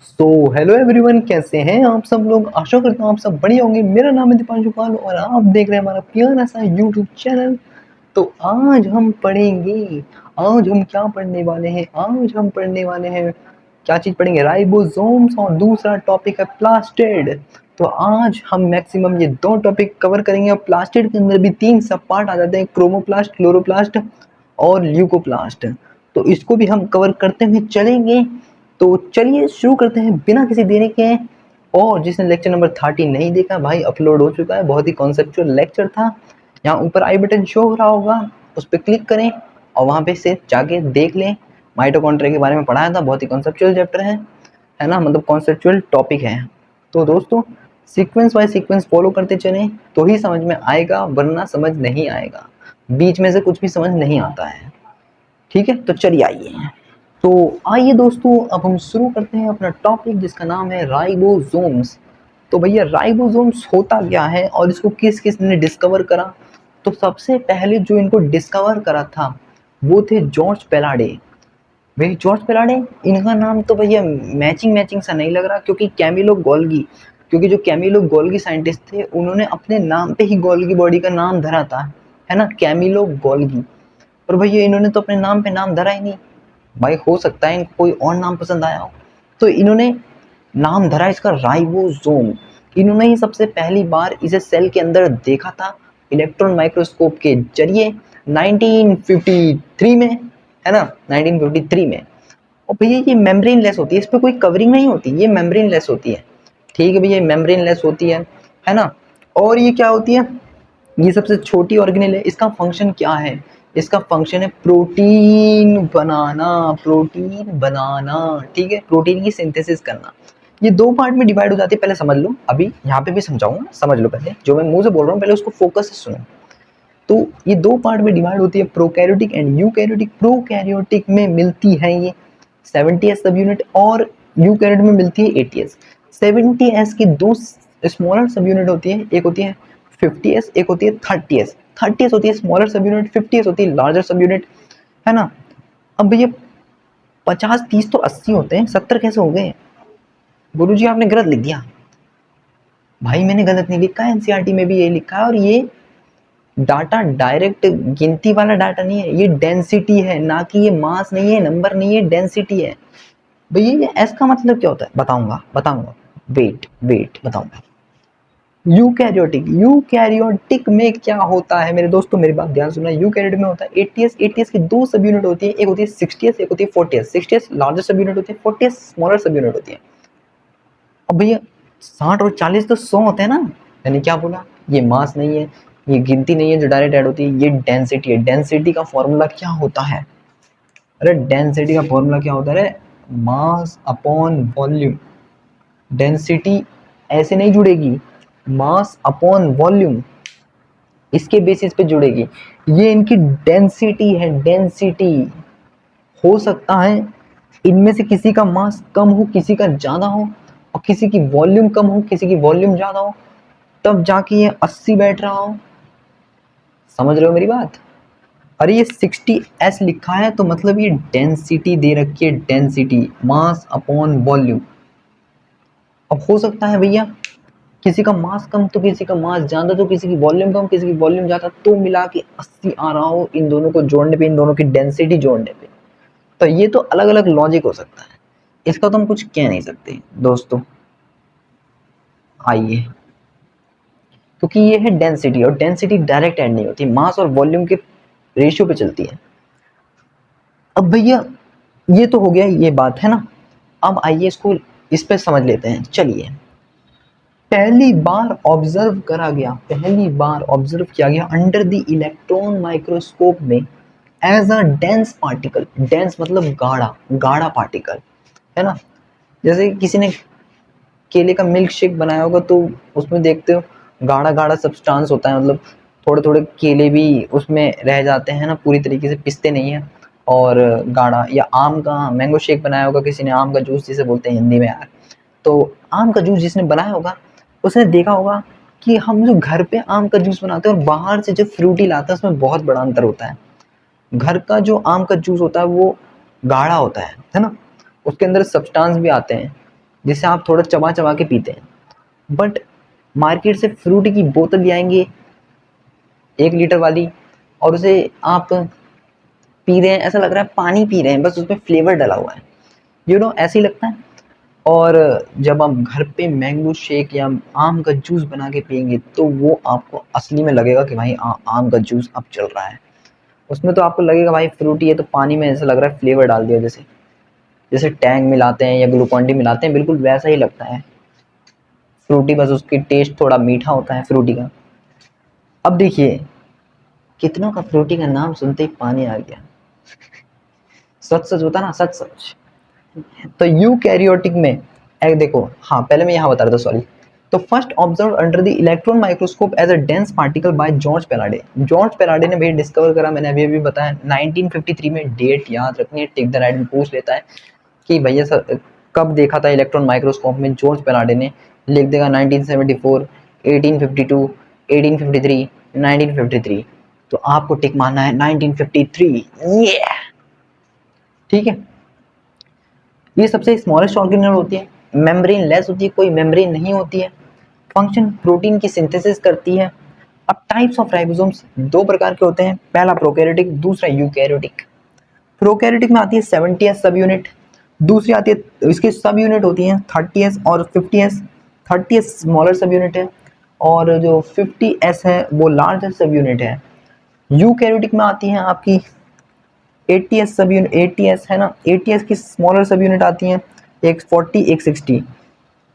So hello everyone, कैसे हैं आप सब लोग। आशा करता हूँ आप सब बढ़िया होंगे। मेरा नाम है दीपांशु पाल और आप देख रहे हैं हमारा प्यारा सा यूट्यूब चैनल। तो आज हम पढ़ेंगे, आज हम क्या पढ़ने वाले हैं, आज हम पढ़ने वाले हैं क्या चीज़ पढ़ेंगे, राइबोसोम्स, और दूसरा टॉपिक है प्लास्टिड। तो आज हम मैक्सिमम ये दो टॉपिक कवर करेंगे और प्लास्टिड के अंदर भी तीन सब पार्ट आ जाते हैं, क्रोमोप्लास्ट, क्लोरोप्लास्ट और ल्यूकोप्लास्ट। तो इसको भी हम कवर करते हुए चलेंगे। तो चलिए शुरू करते हैं बिना किसी देरी के। और जिसने लेक्चर नंबर 30 नहीं देखा भाई, अपलोड हो चुका है, बहुत ही कॉन्सेप्चुअल लेक्चर था। यहाँ ऊपर आई बटन शो हो रहा होगा, उस पर क्लिक करें और वहाँ पे से जाके देख लें। माइटोकॉन्ड्रिया के बारे में पढ़ाया था, बहुत ही कॉन्सेप्चुअल चैप्टर है ना, मतलब कॉन्सेप्चुअल टॉपिक है। तो दोस्तों सीक्वेंस बाय सीक्वेंस फॉलो करते चलें तो ही समझ में आएगा, वरना समझ नहीं आएगा, बीच में से कुछ भी समझ नहीं आता है। ठीक है, तो चलिए आइए। तो आइए दोस्तों, अब हम शुरू करते हैं अपना टॉपिक जिसका नाम है राइबोसोम्स। तो भैया राइबोसोम्स होता क्या है और इसको किस किस ने डिस्कवर करा। तो सबसे पहले जो इनको डिस्कवर करा था वो थे जॉर्ज पेलाडे। भाई जॉर्ज पेलाडे, इनका नाम तो भैया मैचिंग मैचिंग सा नहीं लग रहा, क्योंकि कैमिलो गोल्गी, क्योंकि जो कैमिलो गोल्गी साइंटिस्ट थे उन्होंने अपने नाम पे ही गोल्गी बॉडी का नाम धरा था, है ना, कैमिलो गोल्गी। पर भैया इन्होंने तो अपने नाम पे नाम धरा ही नहीं। भाई हो सकता है इनको कोई और नाम पसंद आया हो, तो इन्होंने नाम धरा इसका राइबोसोम। इन्होंने ही सबसे पहली बार इसे सेल के अंदर देखा था इलेक्ट्रॉन माइक्रोस्कोप के जरिए 1953 में, है ना, 1953 में। और भैया ये मेम्ब्रेन लेस होती है, इस पर कोई कवरिंग नहीं होती, ये मेम्ब्रेन लेस होती है। ठीक है भैया, मेम्ब्रेन लेस होती है ना। और ये क्या होती है, ये सबसे छोटी ऑर्गेनेल है। इसका फंक्शन क्या है, इसका फंक्शन है प्रोटीन बनाना, प्रोटीन बनाना। ठीक है, प्रोटीन की सिंथेसिस करना। ये दो पार्ट में डिवाइड हो जाती है, पहले समझ लो, अभी यहाँ पे भी समझाऊंगा, समझ लो पहले जो मैं मुंह से बोल रहा हूँ, पहले उसको फोकस से सुनो। तो ये दो पार्ट में डिवाइड होती है, प्रोकैरियोटिक एंड यूकैरियोटिक। प्रोकैरियोटिक में मिलती है ये 70s सब यूनिट और यूकैरियोट में मिलती है 80s। 70s की दो स्मॉलर सब यूनिट होती है, एक होती है 50s, एक होती है 30s। 30s होती है स्मॉलर सब यूनिट, 50s होती है लार्जर सब यूनिट, है ना। अब भैया 50, 30 तो 80 होते हैं, 70 कैसे हो गए गुरुजी, आपने गलत लिख दिया। भाई मैंने गलत नहीं लिखा है, एनसीईआरटी में भी ये लिखा है। और ये डाटा डायरेक्ट गिनती वाला डाटा नहीं है, ये डेंसिटी है, ना कि ये मास नहीं है, नंबर नहीं है, डेंसिटी है। भैया ये एस का मतलब क्या होता है, बताऊंगा, वेट वेट बताऊंगा। यूकैरियोटिक, यूकैरियोटिक में क्या होता है मेरे दोस्तों, मेरी बात ध्यान सुनना। यूकैरियोटिक में होता है 80s। 80s की दो सब यूनिट होती है, एक होती है 60s, एक होती है 40s। 60s लार्जर सब यूनिट होती है, 40s स्मॉलर सब यूनिट होती है। अब भैया 60 और 40 तो 100 होते हैं ना। मैंने क्या बोला, ये मास नहीं है, ये गिनती नहीं है जो डायरेक्ट ऐड होती है, ये डेंसिटी है। डेंसिटी का फॉर्मूला क्या होता है, अरे डेंसिटी का फॉर्मूला क्या होता है, मास अपॉन वॉल्यूम। डेंसिटी ऐसे नहीं जुड़ेगी, मास अपॉन वॉल्यूम इसके बेसिस पे जुड़ेगी। ये इनकी डेंसिटी है, डेंसिटी। हो सकता है इनमें से किसी का मास कम हो, किसी का ज्यादा हो, और किसी की वॉल्यूम कम हो, किसी की वॉल्यूम ज्यादा हो, तब जाके ये 80 बैठ रहा हो। समझ रहे हो मेरी बात। अरे ये 60s लिखा है तो मतलब ये डेंसिटी दे रखी है, डेंसिटी मास अपॉन वॉल्यूम। अब हो सकता है भैया किसी का मास कम तो किसी का मास ज्यादा, तो किसी की वॉल्यूम कम किसी की वॉल्यूम ज्यादा, तो मिला के 80 आ रहा हो इन दोनों को जोड़ने पे, इन दोनों की डेंसिटी जोड़ने पे। तो ये तो अलग अलग लॉजिक हो सकता है, इसका तो हम कुछ कह नहीं सकते दोस्तों। आइए, क्योंकि ये है डेंसिटी, और डेंसिटी डायरेक्ट ऐड नहीं होती, मास और वॉल्यूम के रेशियो पे चलती है। अब भैया ये तो हो गया, ये बात है ना। अब आइए इसको इस पे समझ लेते हैं, चलिए। पहली बार ऑब्जर्व करा गया, पहली बार ऑब्जर्व किया गया अंडर द इलेक्ट्रॉन माइक्रोस्कोप में as a dense particle. Dense मतलब गाढ़ा, गाढ़ा पार्टिकल, है ना। जैसे किसी ने केले का मिल्क शेक बनाया होगा तो उसमें देखते हो गाढ़ा गाढ़ा सब्सटेंस होता है, मतलब थोड़े थोड़े केले भी उसमें रह जाते हैं ना, पूरी तरीके से पिसते नहीं है, और गाढ़ा। या आम का मैंगो शेक बनाया होगा किसी ने, आम का जूस जिसे बोलते हैं हिंदी में यार, तो आम का जूस जिसने बनाया होगा उसने देखा होगा कि हम जो घर पे आम का जूस बनाते हैं और बाहर से जो फ्रूटी लाते हैं उसमें बहुत बड़ा अंतर होता है। घर का जो आम का जूस होता है वो गाढ़ा होता है ना, उसके अंदर सब्सटेंस भी आते हैं। जिसे आप थोड़ा चबा चबा के पीते हैं। बट मार्केट से फ्रूटी की बोतल ले आएंगे 1 लीटर वाली, और उसे आप पी रहे हैं, ऐसा लग रहा है पानी पी रहे हैं, बस उसमें फ्लेवर डला हुआ है, ऐसे ही लगता है। और जब आप घर पे मैंगो शेक या आम का जूस बना के पियेंगे तो वो आपको असली में लगेगा कि भाई आम का जूस अब चल रहा है। उसमें तो आपको लगेगा भाई फ्रूटी है, तो पानी में ऐसा लग रहा है फ्लेवर डाल दिया, जैसे जैसे टैंग मिलाते हैं या ग्लूकॉन डी मिलाते हैं, बिल्कुल वैसा ही लगता है फ्रूटी, बस उसकी टेस्ट थोड़ा मीठा होता है फ्रूटी का। अब देखिए कितनों का फ्रूटी का नाम सुनते ही पानी आ गया। सच सच होता ना, सच सच। तो यूकैरियोटिक में देखो, हाँ पहले मैं यहाँ बता रहा था, सॉरी। तो first observe under the electron microscope as a dense particle by George Palade. George Palade ने भाई डिस्कवर करा, मैंने अभी अभी बताया 1953 में। डेट याद रखनी है, टिक द राइट में पूछ लेता है कि भैया सर कब देखा था इलेक्ट्रॉन माइक्रोस्कोप में जॉर्ज पेलाडे ने, लिख देगा 1974, 1852, 1853, 1953। तो आपको टिक मारना है 1953, ये ठीक है। ये सबसे स्मॉलेस्ट ऑर्गेनल होती है, मेम्ब्रेन लेस होती है, कोई मेम्ब्रेन नहीं होती है, फंक्शन प्रोटीन की सिंथेसिस करती है। अब टाइप्स ऑफ राइबोसोम्स 2 प्रकार के होते हैं, पहला प्रोकैरियोटिक, दूसरा यूकैरियोटिक। प्रोकैरियोटिक में आती है 70s सब यूनिट, दूसरी आती है इसकी सब यूनिट होती है 30s और 50s। 30s स्मॉलर सब यूनिट है और जो 50s है वो लार्जर सब यूनिट है। यूकैरियोटिक में आती है आपकी 80s सब यूनिट, 80s है ना, 80s की स्मॉलर सब यूनिट आती हैं, एक 40 एक 60।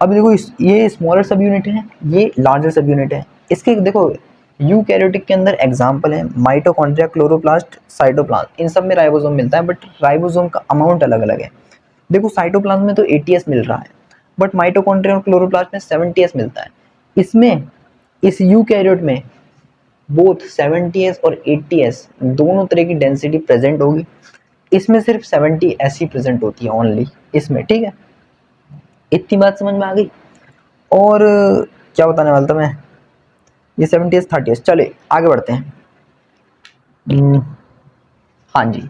अब देखो ये स्मॉलर सब यूनिट है, ये लार्जर सब यूनिट है। इसके देखो यूकैरियोटिक के अंदर एग्जांपल है माइटोकॉन्ड्रिया, क्लोरोप्लास्ट, साइटोप्लाज्म, इन सब में राइबोसोम मिलता है, बट राइबोसोम का अमाउंट अलग अलग है। देखो साइटोप्लाज्म में तो 80s मिल रहा है, बट माइटोकॉन्ड्रिया और क्लोरोप्लास्ट में 70s मिलता है। इसमें इस यूकैरियोट में बोथ 70s और 80s दोनों तरह की डेंसिटी प्रेजेंट होगी। इसमें सिर्फ 70s ही प्रेजेंट होती है ओनली इसमें, ठीक है। इतनी बात समझ में आ गई। और क्या बताने वाला था मैं, ये 70s 30s। चले आगे बढ़ते हैं। हाँ जी,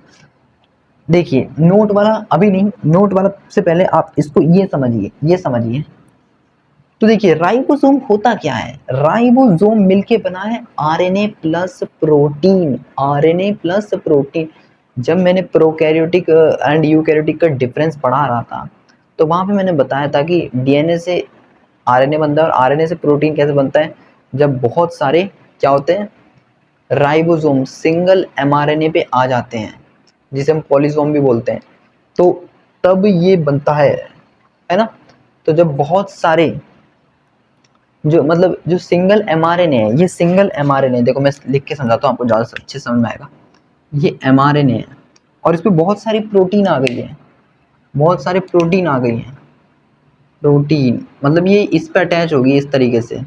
देखिए नोट वाला अभी नहीं, नोट वाला से पहले आप इसको ये समझिए, ये समझिए। तो देखिए राइबोसोम होता क्या है, राइबोसोम मिलके बना है RNA plus protein, RNA plus protein. जब मैंने प्रोकैरियोटिक एंड यूकैरियोटिक का डिफरेंस पढ़ा रहा था तो वहां पे मैंने बताया था कि डीएनए से आरएनए बनता है और आरएनए से प्रोटीन कैसे बनता है, जब बहुत सारे क्या होते हैं राइबोसोम सिंगल एमआरएनए पे आ जाते हैं, जिसे हम पॉलीसोम भी बोलते हैं, तो तब ये बनता है ना। तो जब बहुत सारे जो मतलब जो सिंगल एमआरएनए है, ये सिंगल एमआरएनए, देखो मैं लिख के समझाता हूँ आपको ज़्यादा अच्छे समझ में आएगा। ये एमआरएनए है और इस पे बहुत सारी प्रोटीन आ गई है, बहुत सारे प्रोटीन आ गई हैं। प्रोटीन मतलब ये इस पे अटैच होगी इस तरीके से,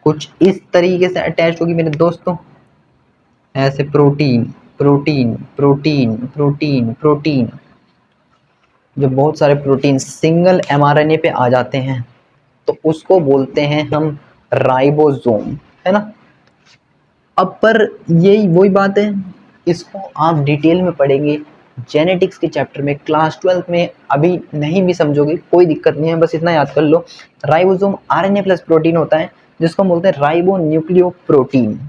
कुछ इस तरीके से अटैच होगी मेरे दोस्तों, ऐसे protein protein protein protein protein. जब बहुत सारे प्रोटीन सिंगल एमआरएनए पे आ जाते हैं तो उसको बोलते हैं हम राइबोसोम, है ना। अब पर यही वही बात है, इसको आप डिटेल में पढ़ेंगे जेनेटिक्स के चैप्टर में, क्लास 12 में। अभी नहीं भी समझोगे कोई दिक्कत नहीं है, बस इतना याद कर लो, राइबोसोम आरएनए प्लस प्रोटीन होता है जिसको हम बोलते हैं राइबो न्यूक्लियो प्रोटीन।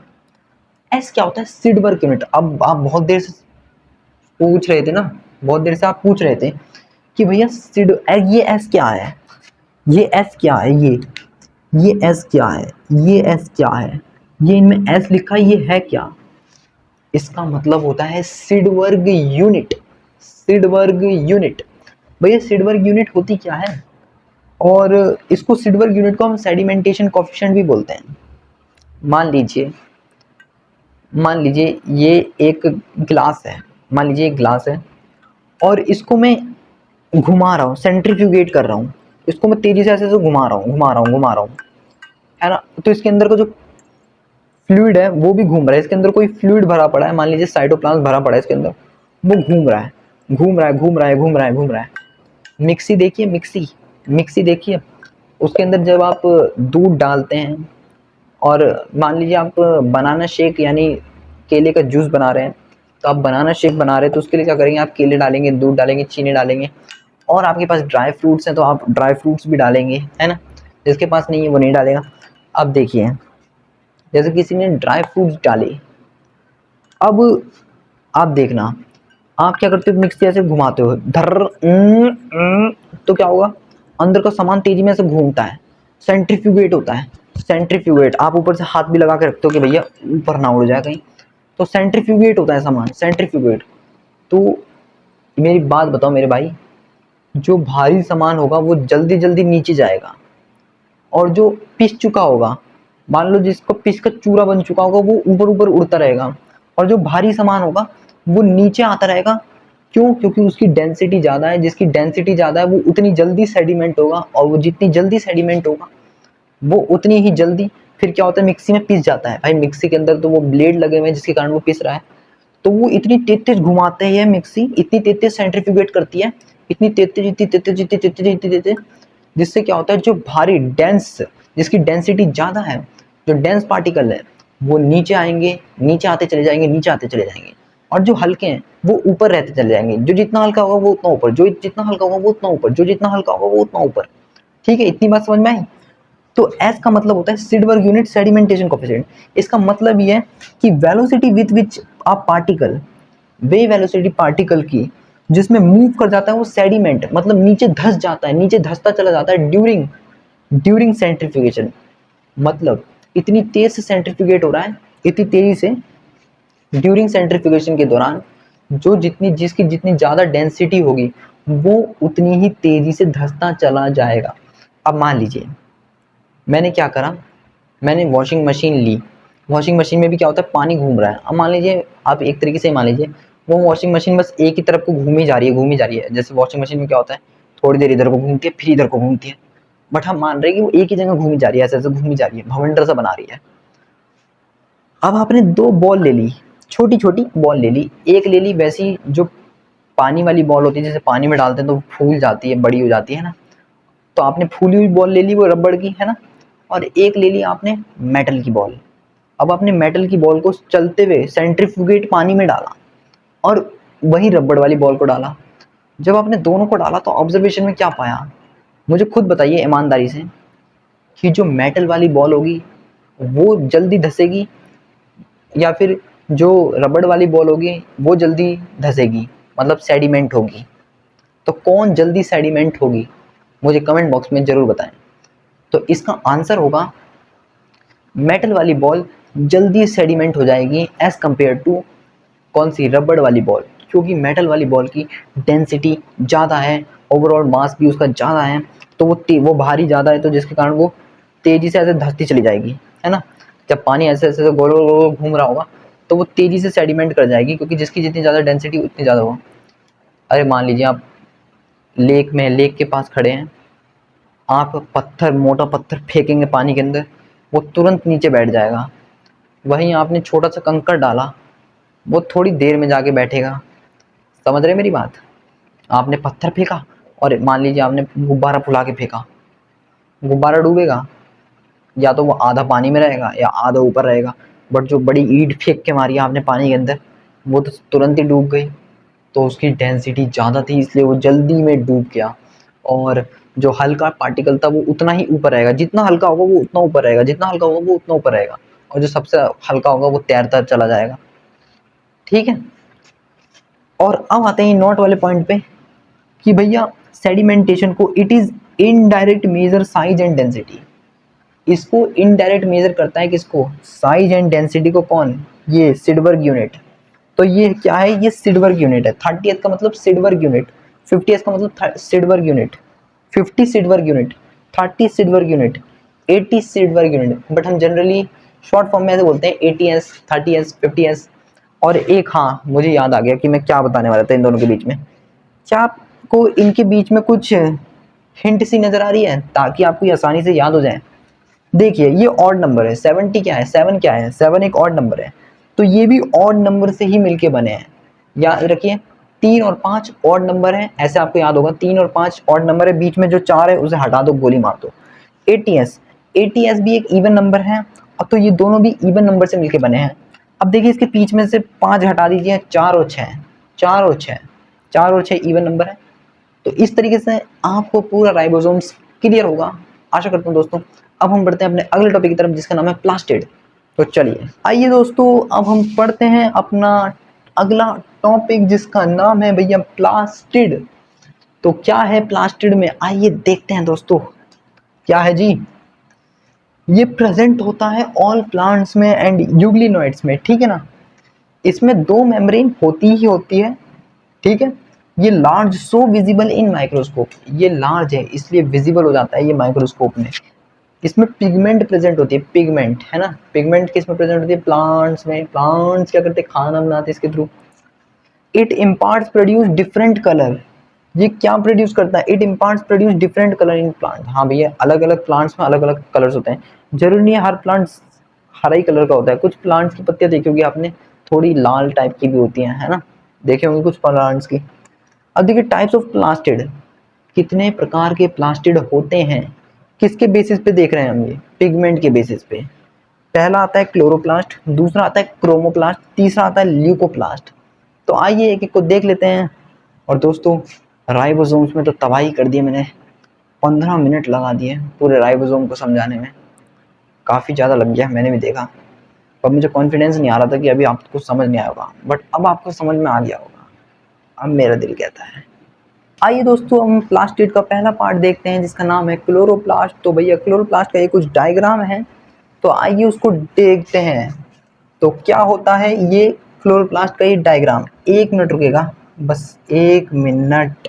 एस क्या होता है, सिड वर्क यूनिट। अब आप बहुत देर से पूछ रहे थे ना, बहुत देर से आप पूछ रहे थे कि भैया सिड, ये एस क्या है, ये एस क्या है, ये एस क्या है, ये एस क्या है, ये इनमें एस लिखा है, ये है क्या। इसका मतलब होता है सिडवर्ग यूनिट, सिडवर्ग यूनिट। भैया सिडवर्ग यूनिट होती क्या है, और इसको सिडवर्ग यूनिट को हम सेडिमेंटेशन कोफिशिएंट भी बोलते हैं। मान लीजिए ये एक ग्लास है, मान लीजिए एक ग्लास है और इसको मैं घुमा रहा हूँ, सेंट्रीफ्यूगेट कर रहा हूँ, इसको मैं तेजी से ऐसे घुमा रहा हूँ, है ना। तो इसके अंदर का जो फ्लूइड है वो भी घूम रहा है, इसके अंदर कोई फ्लूइड भरा पड़ा है, मान लीजिए साइटोप्लाज्म भरा पड़ा है इसके अंदर, वो घूम रहा है, घूम रहा है, घूम रहा है, घूम रहा है, घूम रहा है। मिक्सी देखिए, मिक्सी देखिए, उसके अंदर जब आप दूध डालते हैं और मान लीजिए आप बनाना शेक यानी केले का जूस बना रहे हैं, तो आप बनाना शेक बना रहे हैं तो उसके लिए क्या करेंगे, आप केले डालेंगे, दूध डालेंगे, चीनी डालेंगे, और आपके पास ड्राई फ्रूट्स हैं तो आप ड्राई फ्रूट्स भी डालेंगे, है ना। जिसके पास नहीं है वो नहीं डालेगा। अब देखिए, जैसे किसी ने ड्राई फ्रूट्स डाले, अब आप देखना, आप क्या करते हो, मिक्सी ऐसे घुमाते हो धर, तो क्या होगा, अंदर का सामान तेजी में ऐसे घूमता है, सेंट्रीफ्यूगेट होता है। सेंट्रीफ्यूगेट, आप ऊपर से हाथ भी लगा के रखते हो कि भैया ऊपर ना उड़ जाए कहीं, तो सेंट्रीफ्यूगेट होता है सामान, सेंट्रीफ्यूगेट। तो मेरी बात बताओ मेरे भाई, जो भारी सामान होगा वो जल्दी जल्दी नीचे जाएगा, और जो पिस चुका होगा, मान लो जिसको पिस का चूरा बन चुका होगा, वो ऊपर ऊपर उड़ता रहेगा, और जो भारी सामान होगा वो नीचे आता रहेगा। क्यों? क्योंकि उसकी डेंसिटी ज़्यादा है, जिसकी डेंसिटी ज़्यादा है वो उतनी जल्दी सेडिमेंट होगा, और वो जितनी जल्दी सेडिमेंट होगा वो उतनी ही जल्दी फिर क्या होता है, मिक्सी में पिस जाता है। भाई मिक्सी के अंदर तो वो ब्लेड लगे हुए हैं जिसके कारण वो पिस रहा है, तो वो इतनी तेज तेज घुमाते हैं, मिक्सी इतनी तेज तेज सेंट्रीफ्यूगेट करती है, इतनी तेज तेज, इतनी तेज तेज, इतनी तेज तेज, इतनी तेज तेज, जिससे क्या होता है, जो भारी डेंस, जिसकी डेंसिटी ज़्यादा है, जो डेंस पार्टिकल है वो नीचे आएंगे, नीचे आते चले जाएंगे, नीचे आते चले जाएंगे, और जो हल्के हैं वो ऊपर रहते चले जाएंगे। जो जितना हल्का होगा वो उतना ऊपर, जो जितना हल्का होगा वो उतना ऊपर, जो जितना हल्का होगा वो उतना ऊपर। ठीक है, इतनी बात समझ में आई। तो एस का मतलब होता है सिडबर्ग यूनिट सेडिमेंटेशन कोएफिशिएंट। इसका मतलब ये है कि velocity with which a particle, way velocity particle की जिसमें मूव कर जाता है वो सेडिमेंट, मतलब नीचे धस जाता है, नीचे धसता चला जाता है ड्यूरिंग ड्यूरिंग सेंट्रीफ्यूगेशन। मतलब इतनी तेज से सेंट्रीफ्यूगेट हो रहा है, इतनी तेजी से ड्यूरिंग सेंट्रीफ्यूगेशन के दौरान, जो जितनी जिसकी जितनी ज़्यादा डेंसिटी होगी वो उतनी ही तेज़ी से धंसता चला जाएगा। अब मान लीजिए मैंने क्या करा, मैंने वॉशिंग मशीन ली, वॉशिंग मशीन में भी क्या होता है, पानी घूम रहा है। अब मान लीजिए आप एक तरीके से मान लीजिए वो वॉशिंग मशीन बस एक ही तरफ को घूमी जा रही है, घूमी जा रही है। जैसे वॉशिंग मशीन में क्या होता है, थोड़ी देर इधर को घूमती है फिर इधर को घूमती है, बट हम मान रहे हैं कि वो एक ही जगह घूमी जा रही है, ऐसे ऐसे घूमी जा रही है, भवंडर सा बना रही है। अब आपने दो बॉल ले ली, छोटी छोटी बॉल ले ली, एक ले ली वैसी जो पानी वाली बॉल होती है, जैसे पानी में डालते हैं तो फूल जाती है, बड़ी हो जाती है ना, तो आपने फूली हुई बॉल ले ली, वो रबड़ की है ना, और एक ले ली आपने मेटल की बॉल। अब आपने मेटल की बॉल को चलते हुए सेंट्रीफ्यूगेट पानी में डाला, और वही रबड़ वाली बॉल को डाला। जब आपने दोनों को डाला तो ऑब्जर्वेशन में क्या पाया, मुझे खुद बताइए ईमानदारी से, कि जो मेटल वाली बॉल होगी वो जल्दी धसेगी, या फिर जो रबड़ वाली बॉल होगी वो जल्दी धसेगी, मतलब सेडिमेंट होगी। तो कौन जल्दी सेडिमेंट होगी, मुझे कमेंट बॉक्स में ज़रूर बताएं। तो इसका आंसर होगा मेटल वाली बॉल जल्दी सेडिमेंट हो जाएगी एज कंपेयर टू कौन सी, रबड़ वाली बॉल, क्योंकि मेटल वाली बॉल की डेंसिटी ज़्यादा है, ओवरऑल मास भी उसका ज़्यादा है, तो वो भारी ज़्यादा है, तो जिसके कारण वो तेज़ी से ऐसे धंसती चली जाएगी, है ना। जब पानी ऐसे ऐसे गोल गोल गोल घूम रहा होगा तो वो तेज़ी से सेडिमेंट कर जाएगी, क्योंकि जिसकी जितनी ज़्यादा डेंसिटी उतनी ज़्यादा हो। अरे मान लीजिए आप लेक में, लेक के पास खड़े हैं, आप पत्थर, मोटा पत्थर फेंकेंगे पानी के अंदर, वो तुरंत नीचे बैठ जाएगा। वहीं आपने छोटा सा कंकड़ डाला, वो थोड़ी देर में जाके बैठेगा। समझ रहे मेरी बात। आपने पत्थर फेंका और मान लीजिए आपने गुब्बारा फुला के फेंका, गुब्बारा डूबेगा, या तो वो आधा पानी में रहेगा या आधा ऊपर रहेगा। बट जो बड़ी ईंट फेंक के मारी आपने पानी के अंदर, वो तो तुरंत ही डूब गई, तो उसकी डेंसिटी ज़्यादा थी इसलिए वो जल्दी में डूब गया। और जो हल्का पार्टिकल था वो उतना ही ऊपर रहेगा, जितना हल्का होगा वो उतना ऊपर रहेगा, जितना हल्का होगा वो उतना ऊपर रहेगा, और जो सबसे हल्का होगा वो तैरता चला जाएगा। ठीक है। और अब आते हैं नोट वाले पॉइंट पे, कि भैया सेडिमेंटेशन को it is indirect measure size and density. इसको इनडायरेक्ट मेजर करता है किसको, साइज एंड डेंसिटी को। कौन? ये सिडबर्ग यूनिट। तो ये क्या है, ये सिडबर्ग यूनिट है। 30th का मतलब सिडबर्ग यूनिट, 50th का मतलब Svedberg unit, 50 Svedberg unit, 30 Svedberg unit, 80 Svedberg unit. But हम जनरली शॉर्ट फॉर्म में ऐसे बोलते हैं 80s, 30s, 50s। और एक, हाँ मुझे याद आ गया कि मैं क्या बताने वाला था इन दोनों के बीच में। क्या आपको इनके बीच में कुछ हिंट सी नजर आ रही है, ताकि आपको आसानी से याद हो जाए? देखिए ये ऑड नंबर है, 70 क्या है, 7 क्या है, 7 एक ऑड नंबर है, तो ये भी ऑड नंबर से ही मिलके बने हैं। याद रखिए 3 और 5 ऑड नंबर है, ऐसे आपको याद होगा 3 और 5 ऑड नंबर है, बीच में जो 4 है उसे हटा दो, गोली मार दो। 80s, 80s भी एक इवन नंबर है, अब तो ये दोनों भी इवन नंबर से मिलके बने हैं। अब देखिए इसके बीच में से 5 हटा दीजिए, 4 और 6, 4 और 6, 4 और 6 इवन नंबर है, तो इस तरीके से आपको पूरा राइबोसोम्स क्लियर होगा, आशा करता हूँ दोस्तों। अब हम बढ़ते हैं अपने अगले टॉपिक की तरफ जिसका नाम है प्लास्टिड। तो चलिए आइए दोस्तों अब हम पढ़ते हैं अपना अगला टॉपिक जिसका नाम है भैया प्लास्टिड। तो क्या है प्लास्टिड में, आइए देखते हैं दोस्तों क्या है जी। ये प्रेजेंट होता है ऑल प्लांट्स में एंड यूग्लिनोइड्स में, ठीक है ना। इसमें दो मेम्ब्रेन होती ही होती है, ठीक है। ये large so visible in microscope, ये लार्ज है इसलिए विजिबल हो जाता है ये माइक्रोस्कोप में। इसमें पिगमेंट प्रेजेंट होती है, पिगमेंट है ना। पिगमेंट किस में प्रेजेंट होती है, प्लांट्स में। प्लांट्स क्या करते हैं, खाना बनाते हैं इसके through. It imparts produce different colour, ये क्या प्रोड्यूस करता है, it imparts produce different colour in plant. हाँ भैया अलग अलग प्लांट्स में अलग अलग कलर्स होते हैं, जरूरी नहीं है हर प्लांट हरा ही कलर का होता है। कुछ प्लांट्स की पत्तियां देखी होगी आपने थोड़ी लाल टाइप की भी होती हैं, है ना, देखे होंगे कुछ प्लांट्स की। अब देखिए टाइप्स ऑफ प्लास्टिड, कितने प्रकार के प्लास्टिड होते हैं, किसके बेसिस पे देख रहे हैं हम, ये पिगमेंट के बेसिस पे। पहला आता है क्लोरोप्लास्ट, दूसरा आता है क्रोमोप्लास्ट, तीसरा आता है ल्यूकोप्लास्ट। तो आइए एक एक को देख लेते हैं। और दोस्तों राइबोसोम्स में तो तबाही कर दी मैंने, 15 मिनट लगा दिए पूरे राइबोसोम को समझाने में, काफ़ी ज़्यादा लग गया, मैंने भी देखा। पर मुझे कॉन्फिडेंस नहीं आ रहा था कि अभी आपको समझ नहीं आया होगा, बट अब आपको समझ में आ गया होगा, अब मेरा दिल कहता है। आइए दोस्तों हम प्लास्टिड का पहला पार्ट देखते हैं जिसका नाम है क्लोरोप्लास्ट। तो भैया क्लोरोप्लास्ट का ये कुछ डायग्राम है, तो आइए उसको देखते हैं। तो क्या होता है ये क्लोरोप्लास्ट का ये डायग्राम, 1 मिनट रुकेगा, बस 1 मिनट,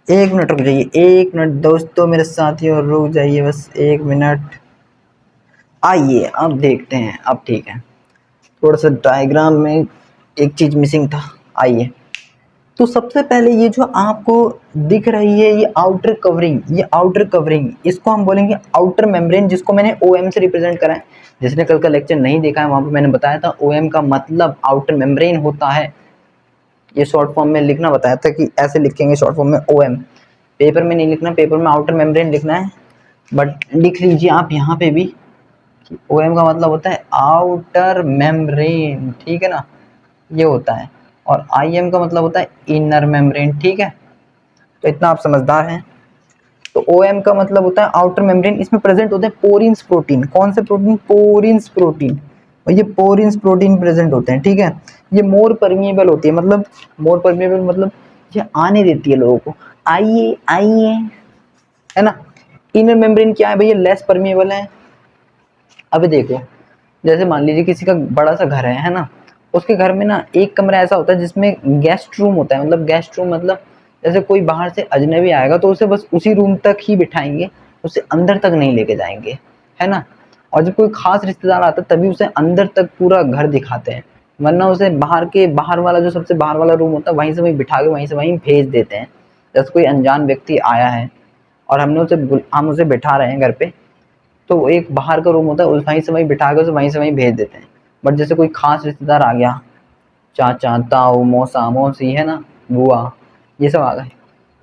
1 मिनट रुक जाइए, 1 मिनट दोस्तों मेरे साथियों रुक जाइए बस 1 मिनट। आइए अब देखते हैं, अब ठीक है, थोड़ा सा डायग्राम में एक चीज़ मिसिंग था। आइए तो सबसे पहले ये जो आपको दिख रही है ये आउटर कवरिंग, ये आउटर कवरिंग इसको हम बोलेंगे आउटर मेम्ब्रेन, जिसको मैंने ओएम से रिप्रेजेंट करा है। जिसने कल का लेक्चर नहीं देखा है वहाँ पे मैंने बताया था ओएम का मतलब आउटर मेम्ब्रेन होता है। ये शॉर्ट फॉर्म में लिखना बताया था कि ऐसे लिखेंगे शॉर्ट फॉर्म में ओएम, पेपर में नहीं लिखना, पेपर में आउटर मेम्ब्रेन लिखना है, बट लिख लीजिए आप यहाँ पे भी कि ओएम का मतलब होता है आउटर मेम्ब्रेन, ठीक है ना, ये होता है। और आईएम का मतलब होता है इनर मेम्ब्रेन, ठीक है, तो इतना आप समझदार हैं। तो ओएम का मतलब होता है आउटर मेम्ब्रेन, इसमें प्रेजेंट होते हैं पोरिन्स प्रोटीन। कौन से प्रोटीन, पोरिन्स प्रोटीन, और ये पोरिन्स प्रोटीन प्रेजेंट होते हैं, ठीक है। ये मोर परमिएबल होती है, मतलब मोर परमिएबल मतलब ये आने देती है लोगों को, आइए आइए, है ना। इनर मेम्ब्रेन क्या है भैया, लेस परमिएबल है। अभी देखो जैसे मान लीजिए किसी का बड़ा सा घर है ना, उसके घर में ना एक कमरा ऐसा होता है जिसमें गेस्ट रूम होता है, मतलब गेस्ट रूम मतलब जैसे कोई बाहर से अजनबी आएगा तो उसे बस उसी रूम तक ही बिठाएंगे, उसे अंदर तक नहीं लेके जाएंगे, है ना। और जब कोई खास रिश्तेदार आता है तभी उसे अंदर तक पूरा घर दिखाते हैं, वरना उसे बाहर वाला जो सबसे बाहर वाला रूम होता है वहीं से वहीं बिठा के वहीं से वहीं भेज देते हैं। जैसे कोई अनजान व्यक्ति आया है और हम उसे बिठा रहे हैं घर पे, तो एक बाहर का रूम होता है उस वहीं से वहीं बिठा के उसे वहीं से वहीं भेज देते हैं। बट जैसे कोई खास रिश्तेदार आ गया, चाचा ताऊ मौसा मौसी, है ना, बुआ, ये सब आ गए,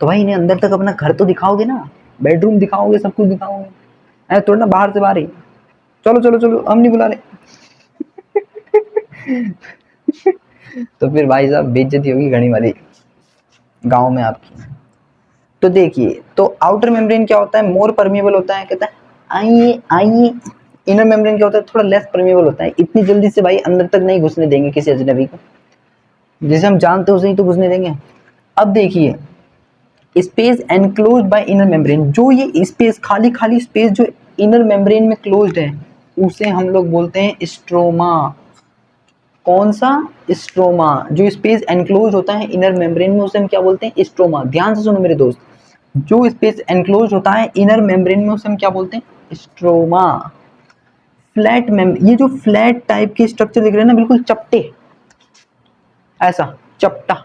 तो भाई इन्हें अंदर तक अपना घर तो दिखाओगे ना, बेडरूम दिखाओगे, सब कुछ दिखाओगे, ऐसे थोड़ा ना बाहर से बाहर ही चलो चलो चलो हम नहीं बुला रहे। तो फिर भाई साहब बेइज्जती होगी घनी वाली गाँव में आपकी। तो देखिए तो आउटर मेम्ब्रेन क्या होता है, मोर परमिएबल होता है, कहता है आइए आइए। इनर मेम्ब्रेन क्या होता है, थोड़ा लेस परमिएबल होता है, इतनी जल्दी से भाई अंदर तक नहीं घुसने देंगे किसी अजनबी को, जिसे हम जानते हैं उसे ही तो घुसने देंगे। अब देखिए space enclosed bye inner membrane, जो ये स्पेस खाली खाली स्पेस जो इनर मेम्ब्रेन में क्लोज्ड है उसे हम लोग बोलते हैं स्ट्रोमा। कौन सा, स्ट्रोमा। जो स्पेस एनक्लोज होता है इनर मेम्ब्रेन में उसे हम क्या बोलते हैं, स्ट्रोमा। ध्यान से सुनो मेरे दोस्त, जो स्पेस एनक्लोज होता है इनर मेम्ब्रेन में उसे हम क्या बोलते हैं, स्ट्रोमा। फ्लैट ये जो फ्लैट टाइप के स्ट्रक्चर दिख रहे हैं ना, बिल्कुल चपटे, ऐसा चपटा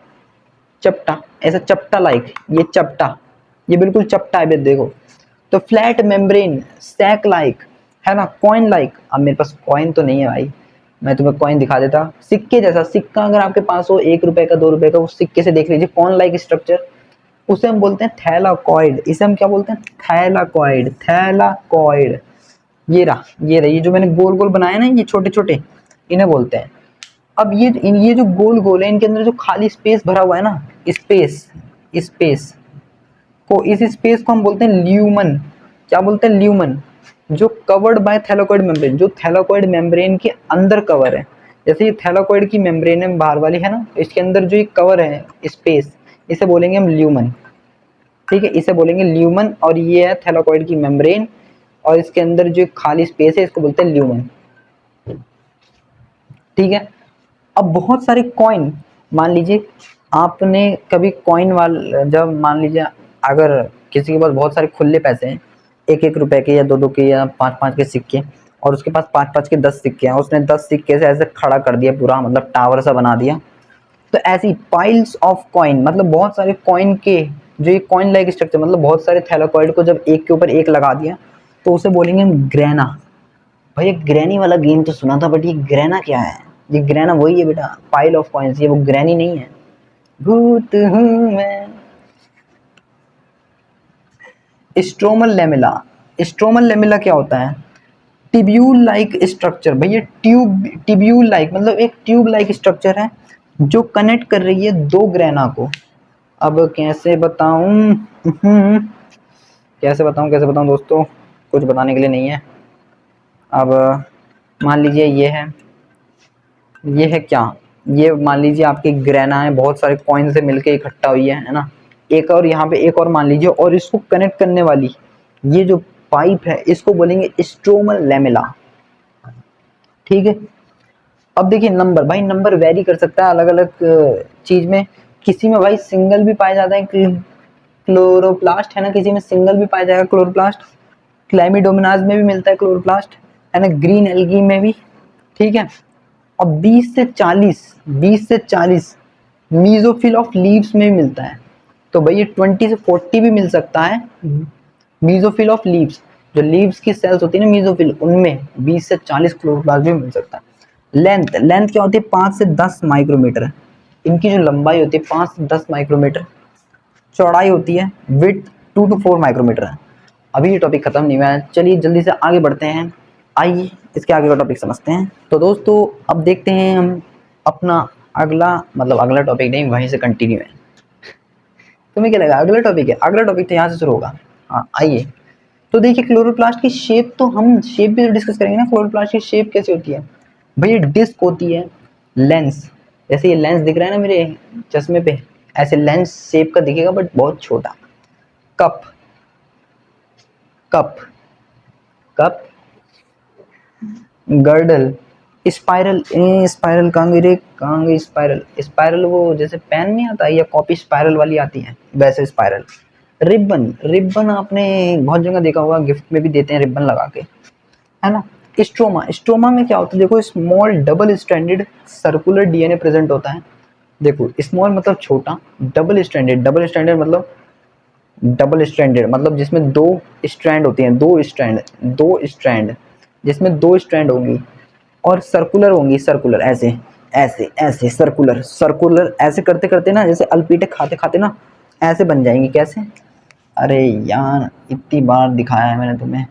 चपटा, ऐसा चपटा लाइक, ये चपटा, ये बिल्कुल चपटा है, देखो। तो फ्लैट मेम्ब्रेन, सैक लाइक, है ना, कॉइन लाइक। अब मेरे पास कॉइन तो नहीं है भाई, मैं तुम्हें कॉइन दिखा देता, सिक्के जैसा। सिक्का अगर आपके पास हो 1 रुपए का 2 रुपए का, उस सिक्के से देख लीजिए कॉइन लाइक स्ट्रक्चर, उसे हम बोलते हैं थैलाकॉइड। इसे हम क्या बोलते हैं, थैलाकॉइड, थैलाकॉइड। ये जो मैंने गोल गोल बनाया ना, ये छोटे छोटे, इन्हें बोलते हैं। अब ये जो गोल गोल है इनके अंदर जो खाली स्पेस भरा हुआ है ना, स्पेस, स्पेस को, इस स्पेस को हम बोलते हैं ल्यूमन। क्या बोलते हैं? ल्यूमन, जो कवर्ड बाय थैलाकोइड मेम्ब्रेन, जो थैलाकोइड मेम्ब्रेन के अंदर कवर है। जैसे ये थैलाकोइड की मेम्ब्रेन है बाहर वाली है ना, इसके अंदर जो ये कवर है स्पेस, इसे बोलेंगे हम ल्यूमन। ठीक है, इसे बोलेंगे ल्यूमन, और ये है थैलाकोइड की मेम्ब्रेन, और इसके अंदर जो खाली स्पेस है इसको बोलते हैं ल्यूमन। ठीक है, अब बहुत सारे कॉइन, मान लीजिए आपने कभी कॉइन वाल, जब मान लीजिए अगर किसी के पास बहुत सारे खुले पैसे हैं, 1-1 रुपए के या 2-2 के या 5-5 के सिक्के, और उसके पास 5-5 के 10 सिक्के हैं, उसने 10 सिक्के से ऐसे खड़ा कर दिया पूरा, मतलब टावर सा बना दिया। तो ऐसी पाइल्स ऑफ कॉइन, मतलब बहुत सारे कॉइन के, जो ये कॉइन लाइक स्ट्रक्चर, मतलब बहुत सारे थैलाकोइड को जब एक के ऊपर एक लगा दिया तो उसे बोलेंगे हम ग्रेना। भाई ग्रैनी वाला गेम तो सुना था, बट ये ग्रेना क्या है? ये ग्रेना वही है बेटा, पाइल ऑफ कॉइन्स, ये वो ग्रैनी नहीं है। भूत हूँ मैं। स्ट्रोमल लेमिला, स्ट्रोमल लेमिला क्या होता है? Tubule like structure. भैया टिब्यूल लाइक मतलब एक ट्यूब लाइक स्ट्रक्चर है जो कनेक्ट कर रही है दो ग्रेना को। अब कैसे बताऊं? कैसे बताऊं दोस्तों, कुछ बताने के लिए नहीं है। अब मान लीजिए ये है क्या, ये मान लीजिए आपकी ग्रेना है, बहुत सारे कॉइन से मिलके इकट्ठा हुई है ना, एक और यहाँ पे एक और मान लीजिए, और इसको कनेक्ट करने वाली ये जो पाइप है इसको बोलेंगे स्ट्रोमल लेमिला। ठीक है, अब देखिए नंबर, भाई नंबर वेरी कर सकता है अलग अलग चीज में। किसी में भाई सिंगल भी पाया जाता है, क्लोरोप्लास्ट है ना, किसी में सिंगल भी पाया जाएगा क्लोरोप्लास्ट, क्लाइमिडोमोनास में भी मिलता है क्लोरोप्लास्ट, है ना, ग्रीन एल्गी में भी। ठीक है, अब 20 से 40 मीजोफिल ऑफ लीव्स में भी मिलता है। तो भाई ये 20 से 40 भी मिल सकता है मीजोफिल ऑफ लीव्स, जो लीव्स की सेल्स होती है ना मीजोफिल, उनमें 20 से 40 क्लोरोप्लास्ट भी मिल सकता है। लेंथ, लेंथ क्या होती है? 5 से 10 माइक्रोमीटर। इनकी जो लंबाई होती है 5 से 10 माइक्रोमीटर, चौड़ाई होती है विड्थ 2 to 4 माइक्रोमीटर है। अभी ये टॉपिक खत्म नहीं हुआ है, चलिए जल्दी से आगे बढ़ते हैं। आइए इसके आगे का टॉपिक समझते हैं। तो दोस्तों अब देखते हैं हम अपना अगला, मतलब अगला टॉपिक नहीं, वहीं से कंटिन्यू है। तुम्हें क्या लगा अगला टॉपिक है? अगला टॉपिक तो यहाँ से शुरू होगा। हाँ आइए, तो देखिए क्लोरोप्लास्ट की शेप, तो हम शेप भी डिस्कस करेंगे ना। क्लोरोप्लास्ट की शेप कैसी होती है? भैया डिस्क होती है, लेंस, जैसे ये लेंस दिख रहा है ना मेरे चश्मे पे, ऐसे लेंस शेप का दिखेगा बट बहुत छोटा। Cup, cup, cup, girdle, spiral, spiral कहाँ गई स्पाइरल? स्पाइरल वो जैसे पेन नहीं आता या कॉपी स्पाइरल वाली आती है, वैसे स्पाइरल। रिबन, रिबन आपने बहुत जगह देखा होगा, गिफ्ट में भी देते हैं रिबन लगा के, है ना। स्ट्रोमा, स्ट्रोमा में क्या होता है? देखो small double stranded circular DNA present होता है। देखो स्मॉल मतलब छोटा, डबल स्ट्रैंडेड, डबल स्ट्रैंडेड मतलब डबल स्ट्रैंडेड मतलब जिसमें दो स्ट्रैंड होती हैं, दो स्ट्रैंड जिसमें दो स्ट्रैंड होंगी, और सर्कुलर होंगी, सर्कुलर ऐसे ऐसे ऐसे, सर्कुलर सर्कुलर ऐसे करते करते ना, जैसे अल्पीटे खाते खाते ना ऐसे बन जाएंगी। कैसे? अरे यार इतनी बार दिखाया है मैंने तुम्हें,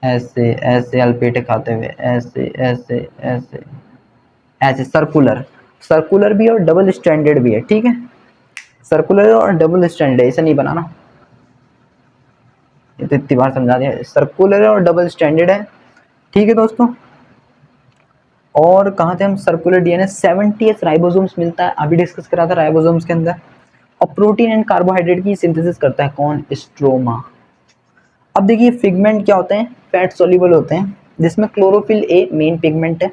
ऐसे ऐसे अल्पेटे खाते हुए, ऐसे ऐसे ऐसे ऐसे, सर्कुलर, सर्कुलर भी और डबल स्टैंडर्ड भी है। ठीक है, सर्कुलर और डबल स्टैंडर्ड, ऐसा नहीं बनाना, ये तो इतनी बार समझा दिया, सर्कुलर और डबल स्टैंडर्ड है। ठीक है दोस्तों, और कहाँ थे हम? सर्कुलर डीएनए 70 राइबोसोम्स मिलता है, अभी डिस्कस करा था राइबोसोम्स के अंदर। और प्रोटीन एंड कार्बोहाइड्रेट की सिंथेसिस करता है कौन? स्ट्रोमा। अब देखिए पिगमेंट क्या होते हैं? फैट सोल्यूबल होते हैं, जिसमें क्लोरोफिल ए मेन पिगमेंट है।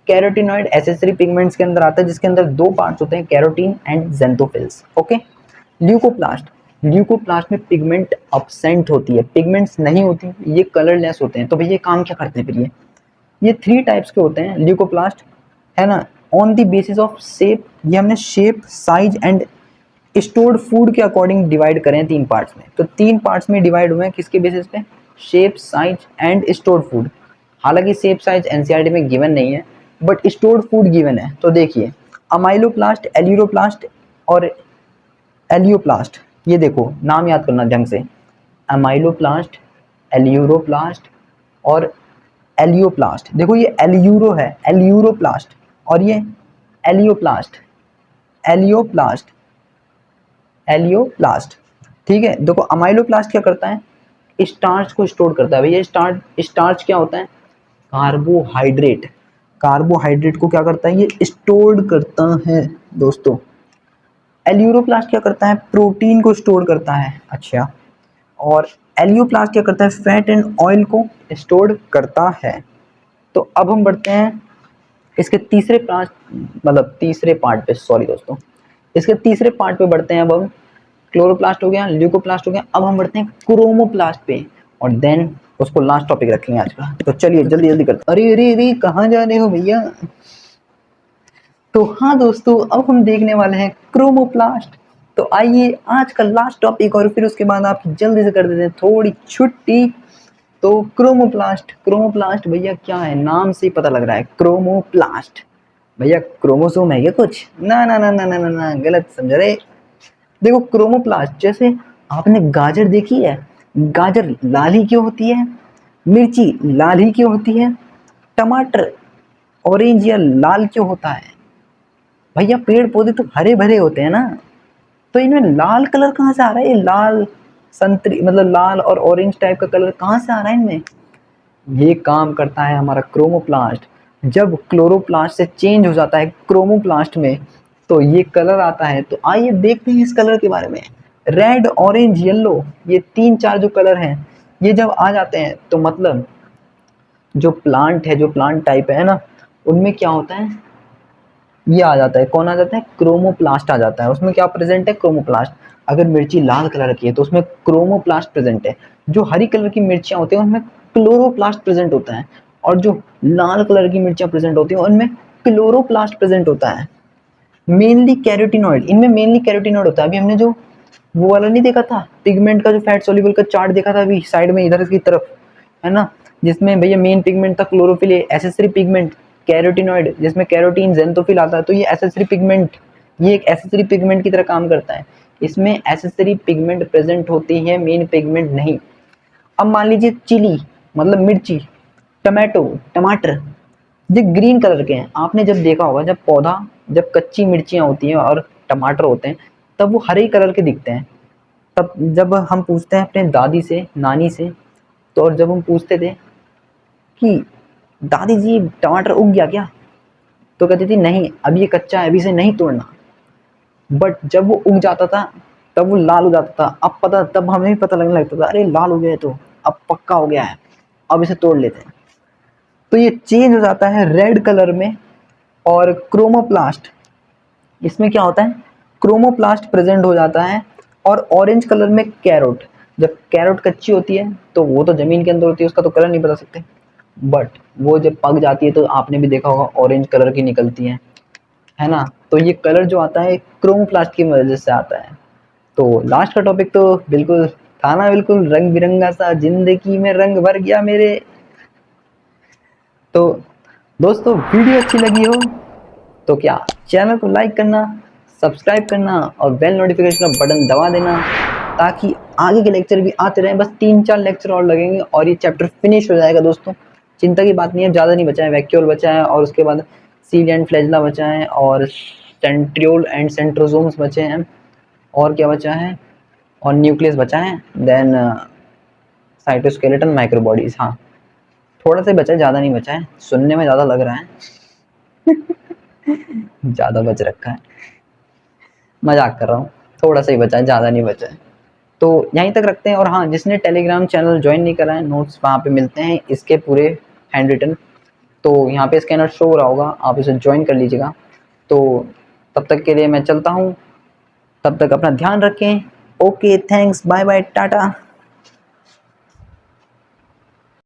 कैरोटिनॉइड एसेसरी पिगमेंट्स के अंदर आता है, जिसके अंदर दो पार्ट्स होते हैं, carotene and xanthophylls. Okay, leucoplast, leucoplast में पिगमेंट अब्सेंट होती है, पिगमेंट्स नहीं होती, ये कलरलेस होते हैं। तो भैया काम क्या करते हैं फिर? ये 3 टाइप्स के होते हैं ल्यूकोप्लास्ट, है ना। On the basis of shape, ये हमने shape, size and stored food के अकॉर्डिंग डिवाइड करें 3 पार्ट्स में। तो 3 पार्ट्स में डिवाइड हुए हैं, किसके बेसिस पे? Shape, size and stored food. हालांकि शेप साइज एनसीईआरटी में गिवन नहीं है, बट स्टोर्ड फूड गिवन है। तो देखिए अमाइलोप्लास्ट, एल्यूरोप्लास्ट और एलियोप्लास्ट, ये देखो नाम याद करना ढंग से, अमाइलोप्लास्ट, एल्यूरोप्लास्ट और एलियोप्लास्ट। देखो ये एल्यूरो है, एल्यूरोप्लास्ट, और ये एलियोप्लास्ट, एलियोप्लास्ट, एलियोप्लास्ट। ठीक है, देखो अमाइलोप्लास्ट क्या करता है, स्टार्च को स्टोर करता है। भैया स्टार्च क्या होता है, कार्बोहाइड्रेट। कार्बोहाइड्रेट को क्या करता है, ये स्टोर करता है दोस्तों। एल्यूरोप्लास्ट क्या करता है, प्रोटीन को स्टोर करता है। अच्छा, और एलियोप्लास्ट क्या करता है, फैट एंड ऑयल को स्टोर करता है। तो अब हम बढ़ते हैं इसके तीसरे पार्ट, मतलब तीसरे पार्ट पे, सॉरी दोस्तों, इसके तीसरे पार्ट पे बढ़ते हैं। अब हम क्लोरोप्लास्ट हो गया, ल्यूकोप्लास्ट हो गया, अब हम बढ़ते हैं क्रोमोप्लास्ट पे, और देन उसको लास्ट टॉपिक रखेंगे आज का। तो चलिए जल्दी जल्दी करते। अरे अरे अरे, कहाँ जा रहे हो भैया। तो हाँ दोस्तों, अब हम देखने वाले हैं क्रोमोप्लास्ट। तो आइए आज का लास्ट टॉपिक, और फिर उसके बाद आपकी जल्दी से कर देते हैं थोड़ी छुट्टी। तो क्रोमोप्लास्ट, क्रोमोप्लास्ट भैया क्या है, नाम से ही पता लग रहा है क्रोमोप्लास्ट। भैया क्रोमोसोम है क्या कुछ, ना ना ना ना ना ना, ना गलत समझ रहे। देखो क्रोमोप्लास्ट, जैसे आपने गाजर देखी है, गाजर लाल ही क्यों होती है, मिर्ची लाल ही क्यों होती है, टमाटर ऑरेंज या लाल क्यों होता है। भैया पेड़ पौधे तो हरे भरे होते हैं ना, तो इनमें लाल कलर कहाँ से आ रहा है, ये लाल संतरी मतलब लाल और ऑरेंज टाइप का कलर कहाँ से आ रहा है इनमें। ये काम करता है हमारा क्रोमोप्लास्ट। जब क्लोरोप्लास्ट से चेंज हो जाता है क्रोमोप्लास्ट में, तो ये कलर आता है। तो आइए देखते हैं इस कलर के बारे में। रेड ऑरेंज येलो, ये तीन चार जो कलर हैं, ये जब आ जाते हैं तो मतलब जो प्लांट है, जो प्लांट टाइप है ना, उनमें क्या होता है, ये आ जाता है। कौन आ जाता है, क्रोमोप्लास्ट आ जाता है। उसमें क्या प्रेजेंट है, क्रोमोप्लास्ट। अगर मिर्ची लाल कलर की है तो उसमें क्रोमोप्लास्ट प्रेजेंट है। जो हरी कलर की मिर्चियां होती हैं उनमें क्लोरोप्लास्ट प्रेजेंट होता है, और जो लाल कलर की मिर्चियां प्रेजेंट होती हैं उनमें क्लोरोप्लास्ट प्रेजेंट होता है। मेनली कैरोटिनॉइड, इनमें मेनली कैरोटिनॉइड होता है। अभी हमने जो वो वाला नहीं देखा था, पिगमेंट का जो फैट सोल्यूबल का चार्ट देखा था अभी साइड में इधर की तरफ, है ना, जिसमें भैया मेन पिगमेंट था क्लोरोफिल, एसेसरी पिगमेंट कैरोटिनॉइड, जिसमें कैरोटीन जेंथोफिल आता है। तो ये एसेसरी पिगमेंट, ये एक एसेसरी पिगमेंट की तरह काम करता है। इसमें एसेसरी पिगमेंट प्रेजेंट होती है, मेन पिगमेंट नहीं। अब मान लीजिए चिली मतलब मिर्ची, टमाटो टमाटर, ये ग्रीन कलर के हैं। आपने जब देखा होगा, जब पौधा, जब कच्ची मिर्चियां होती हैं और टमाटर होते हैं, तब वो हरे कलर के दिखते हैं। तब जब हम पूछते हैं अपने दादी से, नानी से, तो और जब हम पूछते थे कि दादी जी टमाटर उग गया क्या, तो कहती थी नहीं अभी ये कच्चा है, अभी से नहीं तोड़ना। बट जब वो उग जाता था तब वो लाल हो जाता था। अब पता, तब हमें भी पता लगने लगता था, अरे लाल हो गया है तो अब पक्का हो गया है, अब इसे तोड़ लेते हैं। तो ये चेंज हो जाता है रेड कलर में। और क्रोमोप्लास्ट, इसमें क्या होता है, क्रोमोप्लास्ट प्रेजेंट हो जाता है। और ऑरेंज कलर में कैरोट, जब कैरोट कच्ची होती है तो वो तो जमीन के अंदर होती है, उसका तो कलर नहीं बता सकते। बट वो जब पक जाती है तो आपने भी देखा होगा ऑरेंज कलर की निकलती है ना। तो ये कलर जो आता है क्रोमोप्लास्ट की वजह से आता है। तो लास्ट का टॉपिक तो बिल्कुल था ना, बिल्कुल रंग बिरंगा सा, जिंदगी में रंग भर गया मेरे। तो दोस्तों वीडियो अच्छी लगी हो तो क्या चैनल को लाइक करना, सब्सक्राइब करना और बेल नोटिफिकेशन का बटन दबा देना, ताकि आगे के लेक्चर भी आते रहें। बस 3-4 लेक्चर और लगेंगे और ये चैप्टर फिनिश हो जाएगा दोस्तों। चिंता की बात नहीं है, ज़्यादा नहीं बचा है। वैक्यूल बचा है, और उसके बाद सील एंड फ्लैजला बचा है, और सेंट्रियोल एंड सेंट्रोजोम्स बचे हैं, और क्या बचा है, और न्यूक्लियस बचा है, देन साइटोस्केलेटन, माइक्रोबॉडीज। हाँ थोड़ा सा ही बचा है, ज़्यादा नहीं बचा है। सुनने में ज़्यादा लग रहा है ज़्यादा बच रखा है, मजाक कर रहा हूँ। थोड़ा सा ही बचा है, ज़्यादा नहीं बचा है। तो यहीं तक रखते हैं। और हाँ, जिसने टेलीग्राम चैनल ज्वाइन नहीं करा है, नोट्स वहाँ पे मिलते हैं इसके पूरे हैंड रिटन। तो यहाँ पे स्कैनर शो हो रहा होगा, आप इसे ज्वाइन कर लीजिएगा। तो तब तक के लिए मैं चलता हूँ, तब तक अपना ध्यान रखें। Okay thanks, bye bye, Tata.